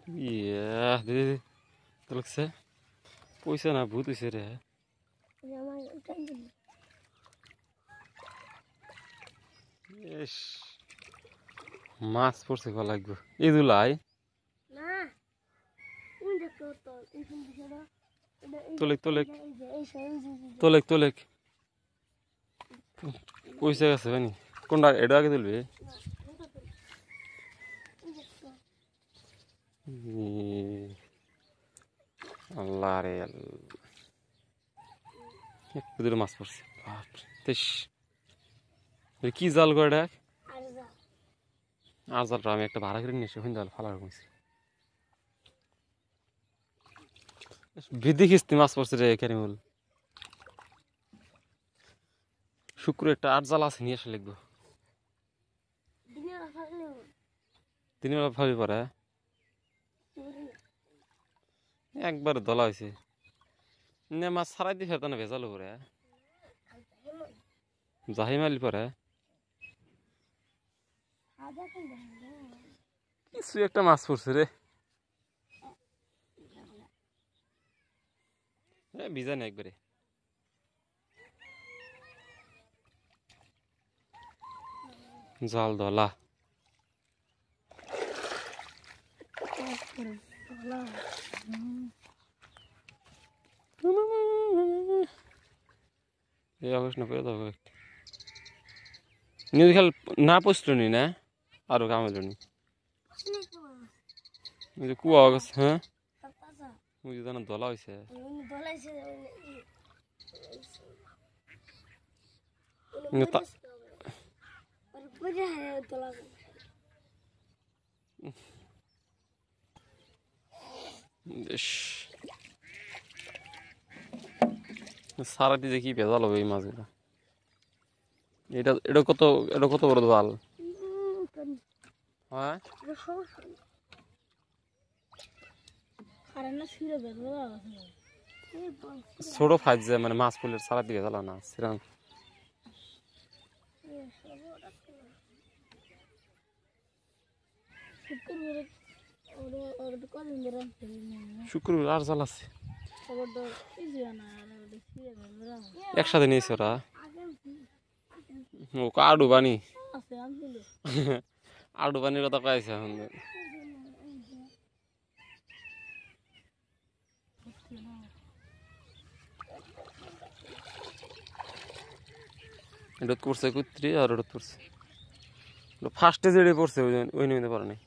ইয়া দিদি তো লাগছে পয়সা না ভূত হইছে রে ইস মাছ পড়ছে কল লাগবে এই দুলাই তোলেক তোলেক তোলেক তোলেক পয়সা গেছে বানি কোনটা এটা আগে তুলবে আল্লাহ রে একটু দূরে মাছ পড়ছে তেইশ কি জাল করে ডাক আর জালটা আমি একটা ভাড়া করে নিয়েছি জাল ফালার কমছি বৃদ্ধি কিস্তি মাছ পড়ছে রে ক্যারিমুল শুক্র একটা আট জাল আছে নিয়ে এসে লিখবো দিনের বেলা ভাবি পরে একবার দলা হয়েছে নে মাছ ছাড়াই দিয়ে ফেরত না ভেজালো পরে জাহি মালি পরে কিছু একটা মাছ পড়ছে রে ভিজা নেই একবারে জাল দলা এই অবশ্য না করে দেবো নিউজ খেল না পচল নি না আরো কামাইল নি কুয়া গেছে হ্যাঁ বুঝি জানা দলা হয়েছে সারা দিয়ে কি ভেজাল হবে এই মাছগুলা এটা এটা কত বড় জাল হ্যাঁ ছোট ফাইজ যায় মানে মাছ ফুলের সারা দিয়ে ভেজাল না সেরকম শুক্রবার আর জাল আছে একসাথে নিয়েছে ওরা ও আডু বানি আডু বানির কথা কয়েছে এখন এটা করছে কুত্রি আর ওটা পড়ছে ফার্স্টে যেটা পড়ছে ওই নিতে পারে নাই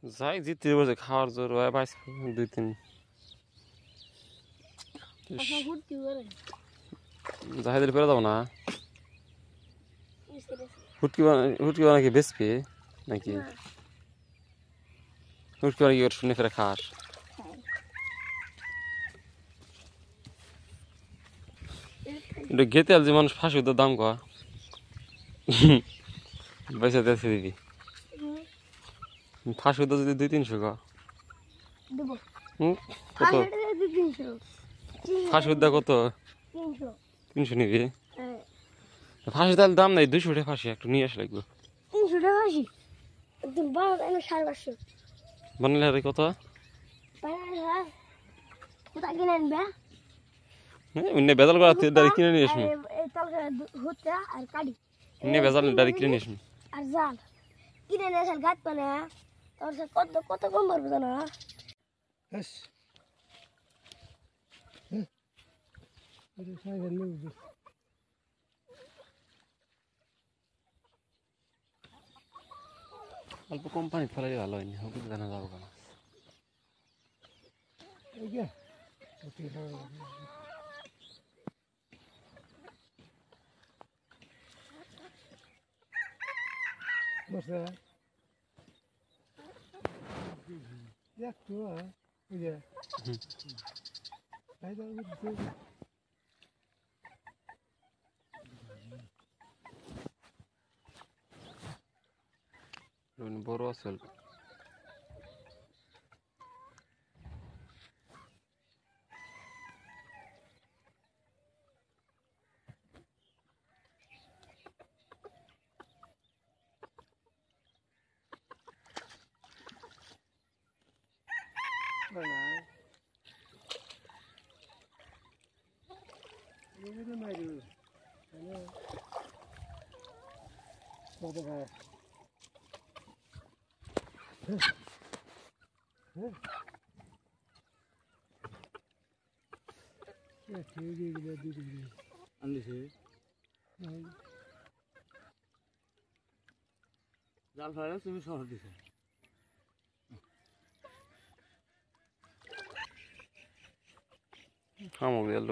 যাই জিততে বলছে খাওয়ার জোর হয় বাইশ দুই তিন যাই দিলে পেরে যাবো না হুটকি বানাকি বেচবি নাকি হুটকি বানাকি শুনে ফেরে খাস এটা ঘেতে আল যে মানুষ ফাঁসি তো দাম কয়া পয়সা দেখে দিবি ফাঁসি তো যদি 200-300 কয়া কত ফাঁসি কত 300 নিবি ফাঁসি তাহলে দাম নাই 200 টাকা ফাঁসি একটু নিয়ে আসে লাগবে 300 টাকা ফাঁসি একদম বানালে 550 বানালে আর কত কোথা কিনে আনবে অন্য বেজাল করা ডাইরেক্ট কিনে নিয়ে আসবি এই তলকা হতে আর কাটি অন্য বেজাল ডাইরেক্ট কিনে নিয়ে আসবি আর জাল কিনে নিয়ে আসার গাছ পানে তোর কত কত কম পড়বে না Yes. It is not a new. অল্প কোম্পানি ফেলাই ভালো হয়নি হবে জানা যাবো কেন Yeah. Okay. What's that? Yeah, cool. Yeah. I don't know. বড় আছে এগুলো মাইরু হ্যালো কত ভাই ঠিক এগুলো দিদি আনলিছে জাল ফেলে তুমি শহর দিছে খামো গেল